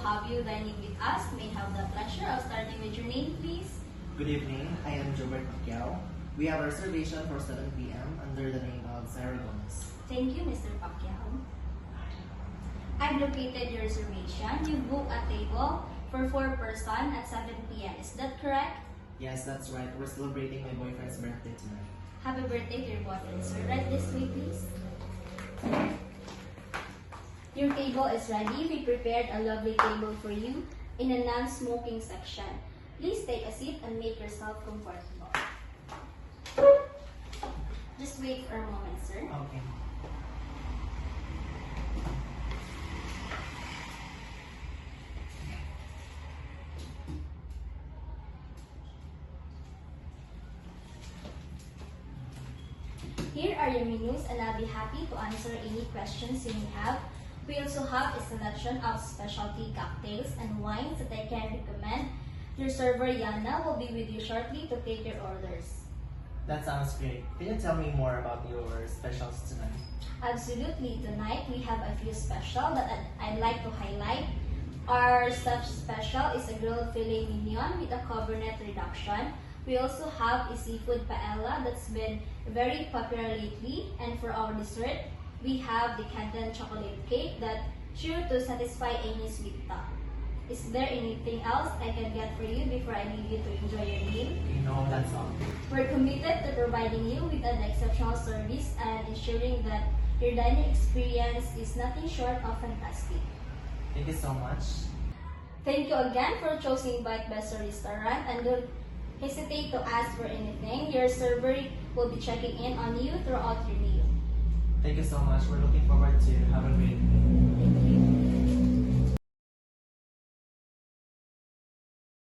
have you dining with us. May I have the pleasure of starting with your name, please. Good evening, I am Jobert Pacquiao. We have a reservation for 7 p.m. under the name of Sarah Gomez. Thank you, Mr. Pacquiao. I've located your reservation. You booked a table for 4 person at 7 p.m. Is that correct? Yes, that's right. We're celebrating my boyfriend's birthday tonight. Happy birthday to your boyfriend, sir. Right this way, please. Your table is ready. We prepared a lovely table for you in a non-smoking section. Please take a seat and make yourself comfortable. Just wait for a moment, sir. Okay. Here are your menus and I'll be happy to answer any questions you may have. We also have a selection of specialty cocktails and wines that I can recommend. Your server Yana will be with you shortly to take your orders. That sounds great. Can you tell me more about your specials tonight? Absolutely. Tonight we have a few special that I'd like to highlight. Our stuffed special is a grilled filet mignon with a covernet reduction. We also have a seafood paella that's been very popular lately. And for our dessert, we have the Canton chocolate cake that's sure to satisfy any sweet tooth. Is there anything else I can get for you before I leave you to enjoy your meal? No, that's all. We're committed to providing you with an exceptional service and ensuring that your dining experience is nothing short of fantastic. Thank you so much. Thank you again for choosing Bite Best Restaurant, and don't hesitate to ask for anything. Your server will be checking in on you throughout your meal. Thank you so much. We're looking forward to have a great meal. Thank you.